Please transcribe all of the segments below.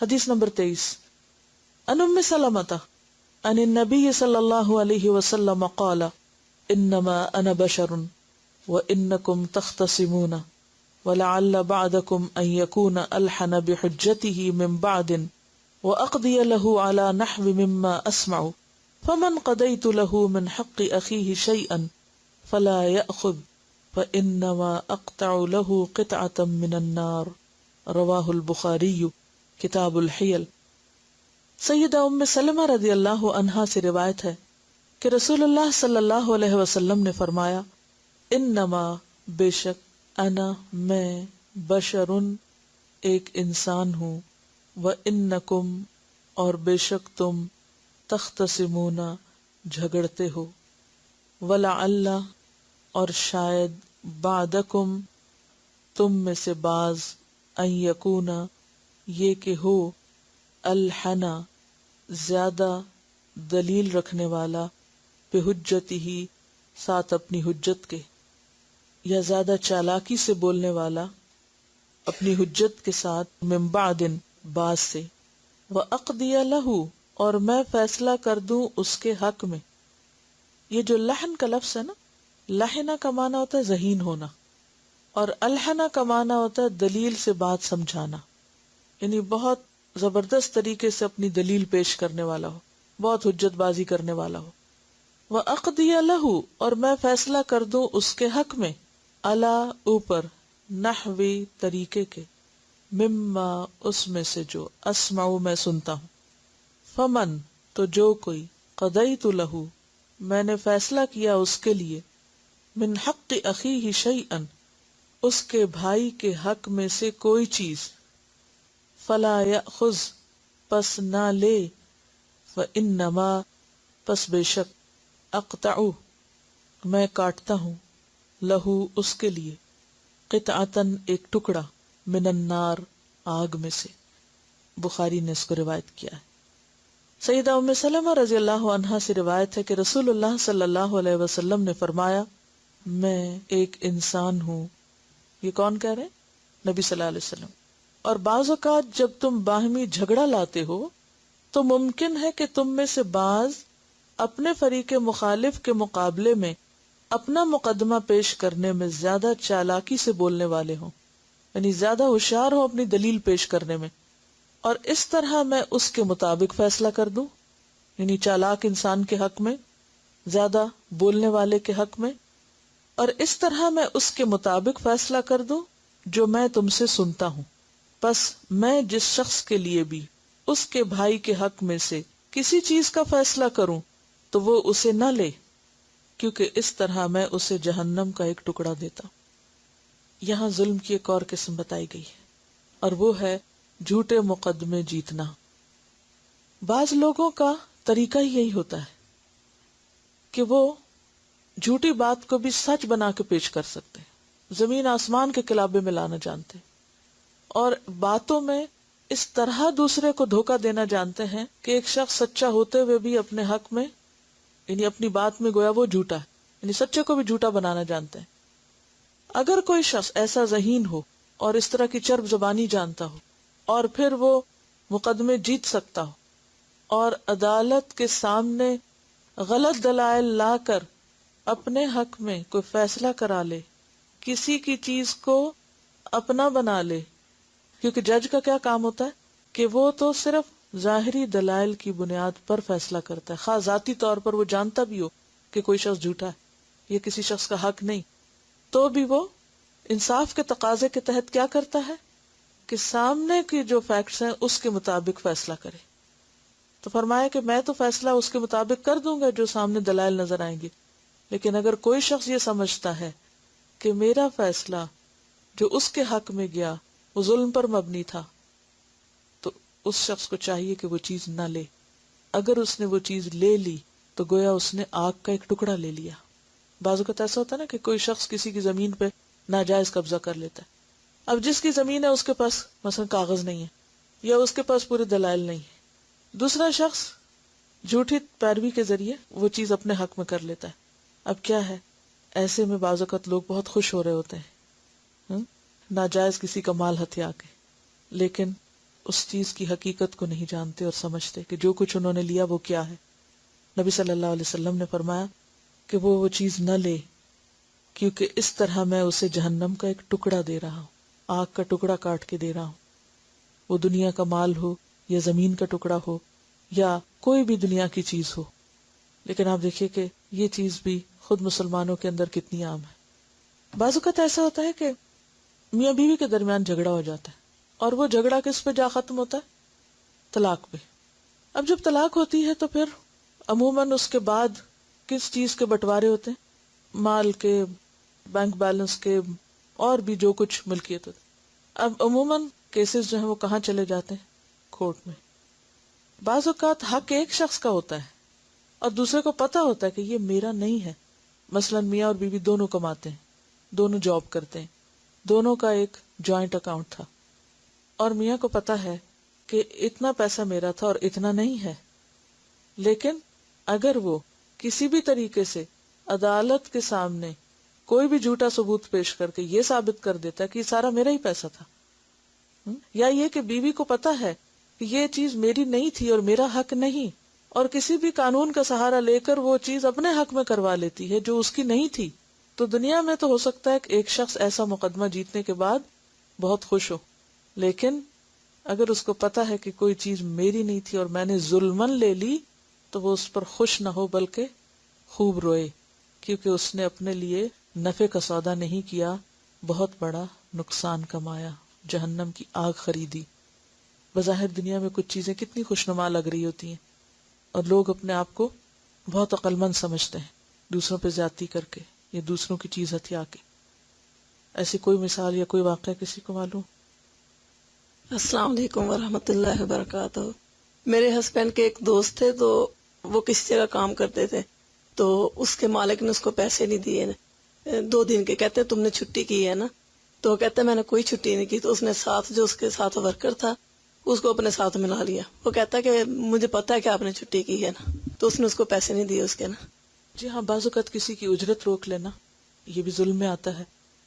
حدیث نمبر 23، ان ام سلمۃ عن النبی صلی اللہ علیہ وسلم قال انما انا بشر وانکم تختصمون ولعل بعضکم ان یکون الحن بحجته من بعض واقضی له على نحو مما اسمع فمن قضیت له من حق اخیہ شیئا فلا یأخذ فانما اقطع له قطعة من النار، رواہ البخاری کتاب الحیل۔ سیدہ ام سلمہ رضی اللہ عنہا سے روایت ہے کہ رسول اللہ صلی اللہ علیہ وسلم نے فرمایا انما بے شک انا میں بشرن ایک انسان ہوں وانکم اور بے شک تم تختصمون جھگڑتے ہو ولعل اور شاید بعدکم تم میں سے بعض ان یکونا یہ کہ ہو الحنا زیادہ دلیل رکھنے والا بحجتہ ساتھ اپنی حجت کے، یا زیادہ چالاکی سے بولنے والا اپنی حجت کے ساتھ من بعد بعض سے، وَأَقْضِيَ لَهُ اور میں فیصلہ کر دوں اس کے حق میں۔ یہ جو لحن کا لفظ ہے نا، لحنہ کا معنی ہوتا ہے ذہین ہونا، اور الحنہ کا معنی ہوتا ہے دلیل سے بات سمجھانا، یعنی بہت زبردست طریقے سے اپنی دلیل پیش کرنے والا ہو، بہت حجت بازی کرنے والا ہو۔ وَأَقْضِيَ لَهُ اور میں فیصلہ کر دوں اس کے حق میں، علی اوپر، نحوی طریقے کے، مما اس میں سے جو، اسمع میں سنتا ہوں، فمن تو جو کوئی، قضیت لہ میں نے فیصلہ کیا اس کے لیے، من حق اخیہ شیئا اس کے بھائی کے حق میں سے کوئی چیز، فلا یأخذ پس نہ لے، فانما پس بے شک، اقطع میں کاٹتا ہوں، لہو اس کے لیے، قطعتن ایک ٹکڑا، من النار آگ میں سے۔ بخاری نے اس کو روایت کیا ہے۔ سیدہ ام سلمہ رضی اللہ عنہا سے روایت ہے کہ رسول اللہ صلی اللہ علیہ وسلم نے فرمایا میں ایک انسان ہوں۔ یہ کون کہہ رہے ہیں؟ نبی صلی اللہ علیہ وسلم۔ اور بعض اوقات جب تم باہمی جھگڑا لاتے ہو تو ممکن ہے کہ تم میں سے بعض اپنے فریق مخالف کے مقابلے میں اپنا مقدمہ پیش کرنے میں زیادہ چالاکی سے بولنے والے ہوں، یعنی زیادہ ہوشیار ہوں اپنی دلیل پیش کرنے میں، اور اس طرح میں اس کے مطابق فیصلہ کر دوں، یعنی چالاک انسان کے حق میں، زیادہ بولنے والے کے حق میں، اور اس طرح میں اس کے مطابق فیصلہ کر دوں جو میں تم سے سنتا ہوں۔ پس میں جس شخص کے لیے بھی اس کے بھائی کے حق میں سے کسی چیز کا فیصلہ کروں تو وہ اسے نہ لے، کیونکہ اس طرح میں اسے جہنم کا ایک ٹکڑا دیتا ہوں۔ یہاں ظلم کی ایک اور قسم بتائی گئی ہے، اور وہ ہے جھوٹے مقدمے جیتنا۔ بعض لوگوں کا طریقہ ہی یہی ہوتا ہے کہ وہ جھوٹی بات کو بھی سچ بنا کے پیش کر سکتے ہیں، زمین آسمان کے قلابے میں لانا جانتے ہیں، اور باتوں میں اس طرح دوسرے کو دھوکہ دینا جانتے ہیں کہ ایک شخص سچا ہوتے ہوئے بھی اپنے حق میں، یعنی اپنی بات میں گویا وہ جھوٹا ہے، یعنی سچے کو بھی جھوٹا بنانا جانتے ہیں۔ اگر کوئی شخص ایسا ذہین ہو اور اس طرح کی چرب زبانی جانتا ہو، اور پھر وہ مقدمے جیت سکتا ہو اور عدالت کے سامنے غلط دلائل لا کر اپنے حق میں کوئی فیصلہ کرا لے، کسی کی چیز کو اپنا بنا لے، کیونکہ جج کا کیا کام ہوتا ہے کہ وہ تو صرف ظاہری دلائل کی بنیاد پر فیصلہ کرتا ہے، خواہ ذاتی طور پر وہ جانتا بھی ہو کہ کوئی شخص جھوٹا ہے، یہ کسی شخص کا حق نہیں، تو بھی وہ انصاف کے تقاضے کے تحت کیا کرتا ہے کہ سامنے کی جو فیکٹس ہیں اس کے مطابق فیصلہ کرے۔ تو فرمایا کہ میں تو فیصلہ اس کے مطابق کر دوں گا جو سامنے دلائل نظر آئیں گے، لیکن اگر کوئی شخص یہ سمجھتا ہے کہ میرا فیصلہ جو اس کے حق میں گیا وہ ظلم پر مبنی تھا، تو اس شخص کو چاہیے کہ وہ چیز نہ لے۔ اگر اس نے وہ چیز لے لی تو گویا اس نے آگ کا ایک ٹکڑا لے لیا۔ بعض اوقات ایسا ہوتا ہے نا کہ کوئی شخص کسی کی زمین پہ ناجائز قبضہ کر لیتا ہے، اب جس کی زمین ہے اس کے پاس مثلا کاغذ نہیں ہے یا اس کے پاس پورے دلائل نہیں ہے، دوسرا شخص جھوٹی پیروی کے ذریعے وہ چیز اپنے حق میں کر لیتا ہے۔ اب کیا ہے، ایسے میں بعض اوقات لوگ بہت خوش ہو رہے ہوتے ہیں ناجائز کسی کا مال ہتھیا کے، لیکن اس چیز کی حقیقت کو نہیں جانتے اور سمجھتے کہ جو کچھ انہوں نے لیا وہ کیا ہے. نبی صلی اللہ علیہ وسلم نے فرمایا کہ وہ چیز نہ لے، کیونکہ اس طرح میں اسے جہنم کا ایک ٹکڑا دے رہا ہوں، آگ کا ٹکڑا کاٹ کے دے رہا ہوں. وہ دنیا کا مال ہو یا زمین کا ٹکڑا ہو یا کوئی بھی دنیا کی چیز ہو. لیکن آپ دیکھیے کہ یہ چیز بھی خود مسلمانوں کے اندر کتنی عام ہے. بعض اوقات ایسا ہوتا ہے کہ میاں بیوی کے درمیان جھگڑا ہو جاتا ہے، اور وہ جھگڑا کس پہ جا ختم ہوتا ہے؟ طلاق پہ. اب جب طلاق ہوتی ہے تو پھر عموماً اس کے بعد کس چیز کے بٹوارے ہوتے ہیں؟ مال کے، بینک بیلنس کے، اور بھی جو کچھ ملکیت ہوتی. اب عموماً کیسز جو ہیں وہ کہاں چلے جاتے ہیں؟ کورٹ میں. بعض اوقات حق ایک شخص کا ہوتا ہے اور دوسرے کو پتا ہوتا ہے کہ یہ میرا نہیں ہے. مثلاً میاں اور بیوی دونوں کماتے ہیں، دونوں جاب کرتے ہیں، دونوں کا ایک جوائنٹ اکاؤنٹ تھا، اور میاں کو پتا ہے کہ اتنا پیسہ میرا تھا اور اتنا نہیں ہے. لیکن اگر وہ کسی بھی طریقے سے عدالت کے سامنے کوئی بھی جھوٹا ثبوت پیش کر کے یہ ثابت کر دیتا ہے کہ یہ سارا میرا ہی پیسہ تھا، یا یہ کہ بیوی کو پتا ہے کہ یہ چیز میری نہیں تھی اور میرا حق نہیں، اور کسی بھی قانون کا سہارا لے کر وہ چیز اپنے حق میں کروا لیتی ہے جو اس کی نہیں تھی، تو دنیا میں تو ہو سکتا ہے کہ ایک شخص ایسا مقدمہ جیتنے کے بعد بہت خوش ہو، لیکن اگر اس کو پتا ہے کہ کوئی چیز میری نہیں تھی اور میں نے ظلمن لے لی، تو وہ اس پر خوش نہ ہو بلکہ خوب روئے، کیونکہ اس نے اپنے لیے نفع کا سودا نہیں کیا، بہت بڑا نقصان کمایا، جہنم کی آگ خریدی. بظاہر دنیا میں کچھ چیزیں کتنی خوشنما لگ رہی ہوتی ہیں اور لوگ اپنے آپ کو بہت عقل مند سمجھتے ہیں دوسروں پہ زیادتی کر کے یا دوسروں کی چیز ہتھیا کے. ایسی کوئی مثال یا کوئی واقعہ کسی کو معلوم؟ السلام علیکم ورحمۃ اللہ وبرکاتہ. میرے ہسبینڈ کے ایک دوست تھے، تو وہ کسی جگہ کام کرتے تھے، تو اس کے مالک نے اس کو پیسے نہیں دیے 2 دن کے. کہتے تم نے چھٹی کی ہے نا؟ تو کہتے میں نے کوئی چھٹی نہیں کی. تو اس نے ساتھ جو اس کے ساتھ ورکر تھا اس کو اپنے ساتھ ملا لیا. وہ کہتا کہ مجھے پتا ہے کہ آپ نے چھٹی کی ہے نا. تو اس نے اس کو پیسے نہیں دیے اس کے نا. جی ہاں، بعض اوقات کسی کی اجرت روک لینا یہ بھی ظلم میں آتا ہے.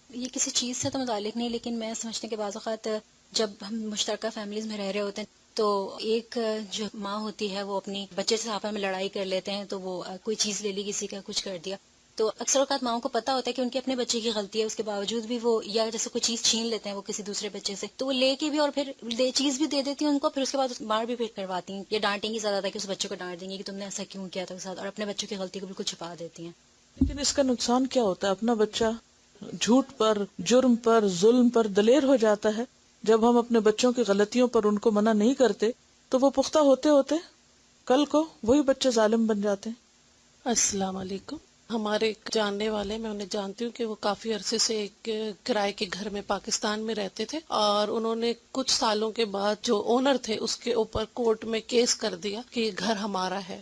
یہ کسی چیز سے تو متعلق نہیں، لیکن میں سمجھتی ہوں کہ بعض اوقات جب ہم مشترکہ فیملیز میں رہ رہے ہوتے ہیں تو ایک جو ماں ہوتی ہے وہ اپنی بچے سے آپس میں لڑائی کر لیتے ہیں، تو وہ کوئی چیز لے لی، کسی کا کچھ کر دیا. تو اکثر اوقات ماؤں کو پتا ہوتا ہے کہ ان کے اپنے بچے کی غلطی ہے، اس کے باوجود بھی وہ یا جیسے کوئی چیز چھین لیتے ہیں وہ کسی دوسرے بچے سے، تو وہ لے کے بھی اور پھر چیز بھی دے دیتی ہیں ان کو، پھر اس کے بعد مار بھی پھر کرواتی ہیں یا ڈانٹیں گی زیادہ تھا کہ اس بچے کو ڈانٹ دیں گے کہ تم نے ایسا کیوں کیا تھا ساتھ، اور اپنے بچوں کی غلطی کو بالکل چھپا دیتی ہیں. لیکن اس کا نقصان کیا ہوتا ہے؟ اپنا بچہ جھوٹ پر، جرم پر، ظلم پر دلیر ہو جاتا ہے. جب ہم اپنے بچوں کی غلطیوں پر ان کو منع نہیں کرتے تو وہ پختہ ہوتے ہوتے کل کو وہی بچے ظالم بن جاتے ہیں. السلام علیکم. ہمارے ایک جاننے والے، میں انہیں جانتی ہوں کہ وہ کافی عرصے سے ایک کرائے کے گھر میں پاکستان میں رہتے تھے، اور انہوں نے کچھ سالوں کے بعد جو اونر تھے اس کے اوپر کورٹ میں کیس کر دیا کہ یہ گھر ہمارا ہے.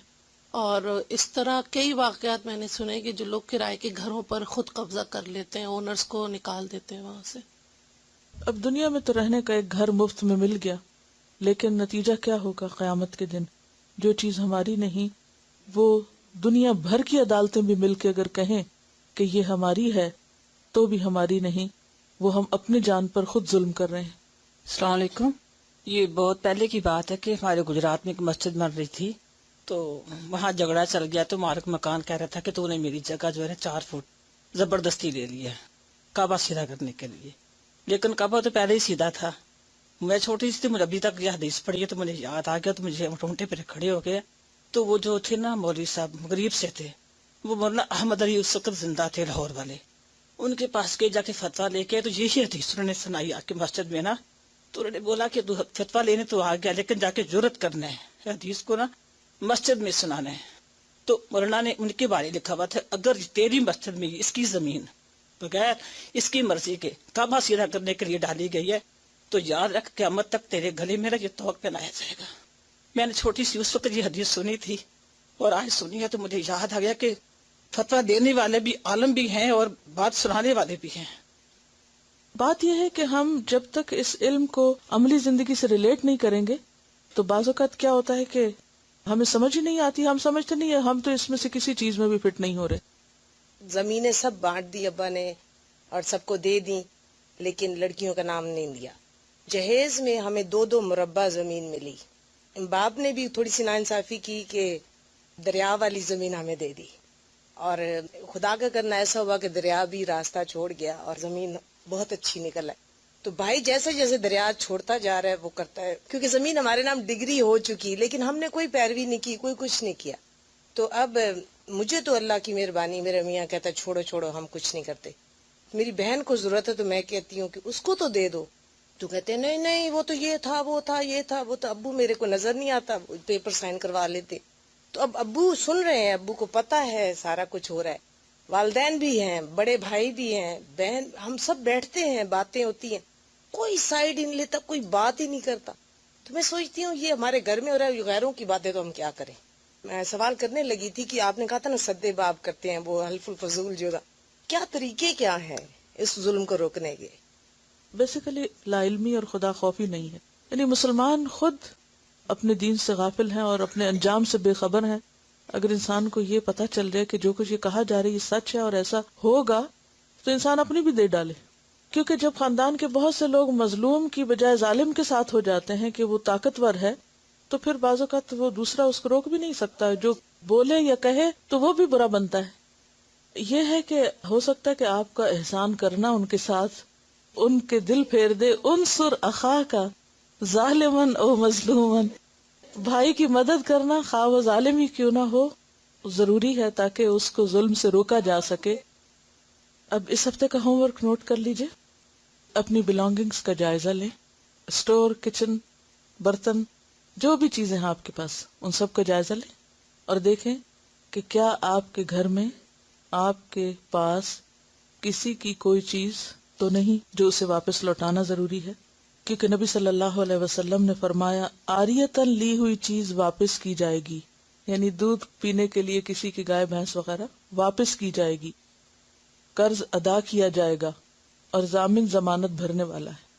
اور اس طرح کئی واقعات میں نے سنے کہ جو لوگ کرائے کے گھروں پر خود قبضہ کر لیتے ہیں، اونرز کو نکال دیتے ہیں وہاں سے. اب دنیا میں تو رہنے کا ایک گھر مفت میں مل گیا، لیکن نتیجہ کیا ہوگا قیامت کے دن؟ جو چیز ہماری نہیں وہ دنیا بھر کی عدالتیں بھی مل کے اگر کہیں کہ یہ ہماری ہے تو بھی ہماری نہیں، وہ ہم اپنی جان پر خود ظلم کر رہے ہیں. السلام علیکم. یہ بہت پہلے کی بات ہے کہ ہمارے گجرات میں ایک مسجد بن رہی تھی، تو وہاں جھگڑا چل گیا. تو مالک مکان کہہ رہا تھا کہ تو نے میری جگہ جو ہے 4 فٹ زبردستی لے لی ہے کعبہ سیدھا کرنے کے لیے. لیکن کعبہ تو پہلے ہی سیدھا تھا. میں چھوٹی سی تھی، مجھے ابھی تک یہ حدیث پڑھی ہے تو مجھے یاد آ گیا، تو مجھے رونگٹے پہ کھڑے ہو گئے. تو وہ جو تھے نا مولوی صاحب غریب سے تھے، وہ مولانا احمد علی اس وقت زندہ تھے لاہور والے. ان کے پاس کے جا کے فتویٰ لے کے تو یہی حدیث انہوں نے سنائی آ کے مسجد میں نا. تو انہوں نے بولا کہ فتویٰ لینے تو آ گیا لیکن جا کے جرت کرنا ہے حدیث کو نا مسجد میں سنانا ہے. تو مولانا نے ان کے بارے لکھا ہوا تھا، اگر تیری مسجد میں اس کی زمین بغیر اس کی مرضی کے کعبہ سیدھا کرنے کے لیے ڈالی گئی ہے تو یاد رکھ قیامت تک تیرے گلے میں یہ توق پہنایا جائے گا. میں نے چھوٹی سی اس وقت یہ حدیث سنی تھی اور آج سنی ہے تو مجھے یاد آ گیا کہ فتویٰ دینے والے بھی عالم بھی ہیں اور بات سنانے والے بھی ہیں. بات یہ ہے کہ ہم جب تک اس علم کو عملی زندگی سے ریلیٹ نہیں کریں گے تو بعض اوقات کیا ہوتا ہے کہ ہمیں سمجھ ہی نہیں آتی. ہم سمجھتے نہیں ہے ہم تو اس میں سے کسی چیز میں بھی فٹ نہیں ہو رہے. زمینیں سب بانٹ دی ابا نے اور سب کو دے دی، لیکن لڑکیوں کا نام نہیں لیا. جہیز میں ہمیں 2 مربع زمین ملی. باپ نے بھی تھوڑی سی ناانصافی کی کہ دریا والی زمین ہمیں دے دی، اور خدا کا کرنا ایسا ہوا کہ دریا بھی راستہ چھوڑ گیا اور زمین بہت اچھی نکل ہے. تو بھائی جیسے جیسے دریا چھوڑتا جا رہا ہے وہ کرتا ہے، کیونکہ زمین ہمارے نام ڈگری ہو چکی، لیکن ہم نے کوئی پیروی نہیں کی، کوئی کچھ نہیں کیا. تو اب مجھے تو اللہ کی مہربانی، میرا میاں کہتا ہے چھوڑو چھوڑو ہم کچھ نہیں کرتے. میری بہن کو ضرورت ہے تو میں کہتی ہوں کہ اس کو تو دے دو، تو کہتے ہیں نہیں نہیں وہ تو یہ تھا وہ تھا یہ تھا وہ. تو ابو میرے کو نظر نہیں آتا، پیپر سائن کروا لیتے. تو اب ابو سن رہے ہیں، ابو کو پتا ہے سارا کچھ ہو رہا ہے، والدین بھی ہیں، بڑے بھائی بھی ہیں، بہن، ہم سب بیٹھتے ہیں، باتیں ہوتی ہیں، کوئی سائڈ ہی نہیں لیتا، کوئی بات ہی نہیں کرتا. تو میں سوچتی ہوں یہ ہمارے گھر میں ہو رہا ہے، غیروں کی باتیں تو ہم کیا کریں. میں سوال کرنے لگی تھی کہ آپ نے کہا تھا نا سدے باب کرتے ہیں، وہ حلف الفضول جو تھا، کیا طریقے کیا ہیں اس ظلم کو روکنے کے؟ بیسیکلی لا علمی اور خدا خوفی نہیں ہے. یعنی مسلمان خود اپنے دین سے غافل ہیں اور اپنے انجام سے بے خبر ہیں. اگر انسان کو یہ پتہ چل جائے کہ جو کچھ یہ کہا جا رہی ہے سچ ہے اور ایسا ہوگا، تو انسان اپنی بھی دے ڈالے. کیونکہ جب خاندان کے بہت سے لوگ مظلوم کی بجائے ظالم کے ساتھ ہو جاتے ہیں کہ وہ طاقتور ہے، تو پھر بعض اوقات وہ دوسرا اس کو روک بھی نہیں سکتا، جو بولے یا کہے تو وہ بھی برا بنتا ہے. یہ ہے کہ ہو سکتا ہے کہ آپ کا احسان کرنا ان کے ساتھ ان کے دل پھیر دے. انصر اخاک کا ظالمن او مظلومن، بھائی کی مدد کرنا خواہ وہ ظالم ہی کیوں نہ ہو ضروری ہے تاکہ اس کو ظلم سے روکا جا سکے. اب اس ہفتے کا ہوم ورک نوٹ کر لیجئے. اپنی بلانگنگز کا جائزہ لیں، اسٹور، کچن، برتن، جو بھی چیزیں ہیں آپ کے پاس ان سب کا جائزہ لیں اور دیکھیں کہ کیا آپ کے گھر میں آپ کے پاس کسی کی کوئی چیز تو نہیں جو اسے واپس لوٹانا ضروری ہے. کیونکہ نبی صلی اللہ علیہ وسلم نے فرمایا عاریتاً لی ہوئی چیز واپس کی جائے گی، یعنی دودھ پینے کے لیے کسی کی گائے بھینس وغیرہ واپس کی جائے گی، قرض ادا کیا جائے گا اور ضامن ضمانت بھرنے والا ہے.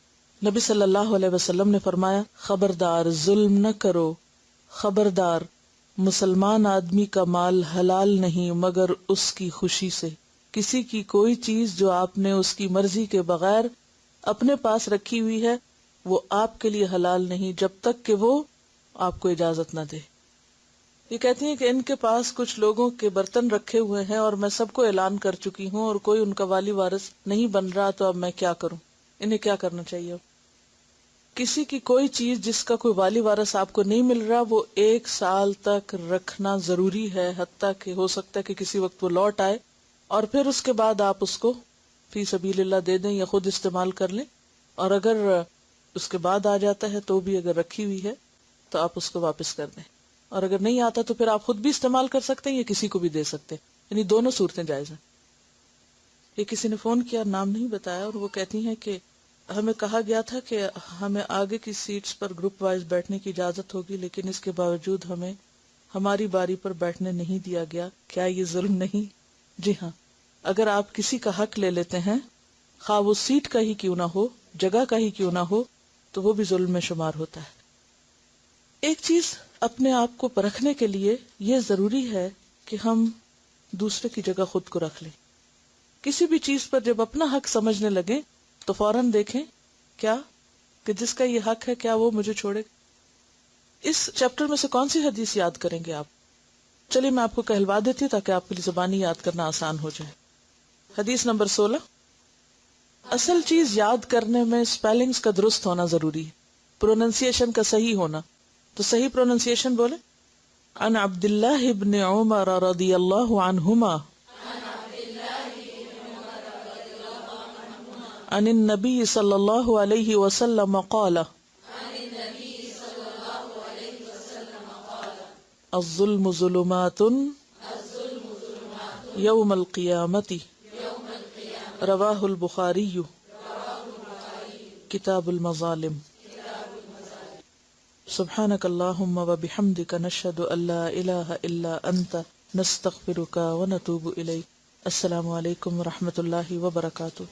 نبی صلی اللہ علیہ وسلم نے فرمایا خبردار ظلم نہ کرو، خبردار مسلمان آدمی کا مال حلال نہیں مگر اس کی خوشی سے. کسی کی کوئی چیز جو آپ نے اس کی مرضی کے بغیر اپنے پاس رکھی ہوئی ہے وہ آپ کے لیے حلال نہیں جب تک کہ وہ آپ کو اجازت نہ دے. یہ کہتی ہیں کہ ان کے پاس کچھ لوگوں کے برتن رکھے ہوئے ہیں اور میں سب کو اعلان کر چکی ہوں اور کوئی ان کا والی وارث نہیں بن رہا، تو اب میں کیا کروں؟ انہیں کیا کرنا چاہیے؟ کسی کی کوئی چیز جس کا کوئی والی وارث آپ کو نہیں مل رہا وہ 1 سال تک رکھنا ضروری ہے، حتیٰ کہ ہو سکتا ہے کہ کسی وقت وہ لوٹ آئے اور پھر اس کے بعد آپ اس کو فی سبیل اللہ دے دیں یا خود استعمال کر لیں. اور اگر اس کے بعد آ جاتا ہے تو بھی اگر رکھی ہوئی ہے تو آپ اس کو واپس کر دیں، اور اگر نہیں آتا تو پھر آپ خود بھی استعمال کر سکتے ہیں یا کسی کو بھی دے سکتے ہیں. یعنی دونوں صورتیں جائز ہیں. یہ کسی نے فون کیا، نام نہیں بتایا، اور وہ کہتی ہیں کہ ہمیں کہا گیا تھا کہ ہمیں آگے کی سیٹس پر گروپ وائز بیٹھنے کی اجازت ہوگی، لیکن اس کے باوجود ہمیں ہماری باری پر بیٹھنے نہیں دیا گیا. کیا یہ ظلم نہیں؟ جی ہاں، اگر آپ کسی کا حق لے لیتے ہیں، خواہ وہ سیٹ کا ہی کیوں نہ ہو، جگہ کا ہی کیوں نہ ہو، تو وہ بھی ظلم میں شمار ہوتا ہے. ایک چیز اپنے آپ کو پرکھنے کے لیے یہ ضروری ہے کہ ہم دوسرے کی جگہ خود کو رکھ لیں. کسی بھی چیز پر جب اپنا حق سمجھنے لگیں تو فوراً دیکھیں کیا کہ جس کا یہ حق ہے کیا وہ مجھے چھوڑے. اس چیپٹر میں سے کون سی حدیث یاد کریں گے آپ؟ چلیے میں آپ کو کہلوا دیتی ہوں تاکہ آپ کے لیے زبانی یاد کرنا آسان ہو جائے. حدیث نمبر 16. اصل چیز یاد کرنے میں اسپیلنگز کا درست ہونا ضروری ہے، پروننسیشن کا صحیح ہونا. تو صحیح پروننسیشن بولے. عن عبداللہ ابن عمر رضی اللہ عنہما عن النبی صلی اللہ علیہ وسلم قال الظلم ظلمات یوم القیامت رواہ البخاری کتاب المظالم. سبحانک اللہم وبحمدک نشہد ان لا الہ الا انت نستغفرک ونتوب الیک. السلام علیکم ورحمۃ اللہ وبرکاتہ.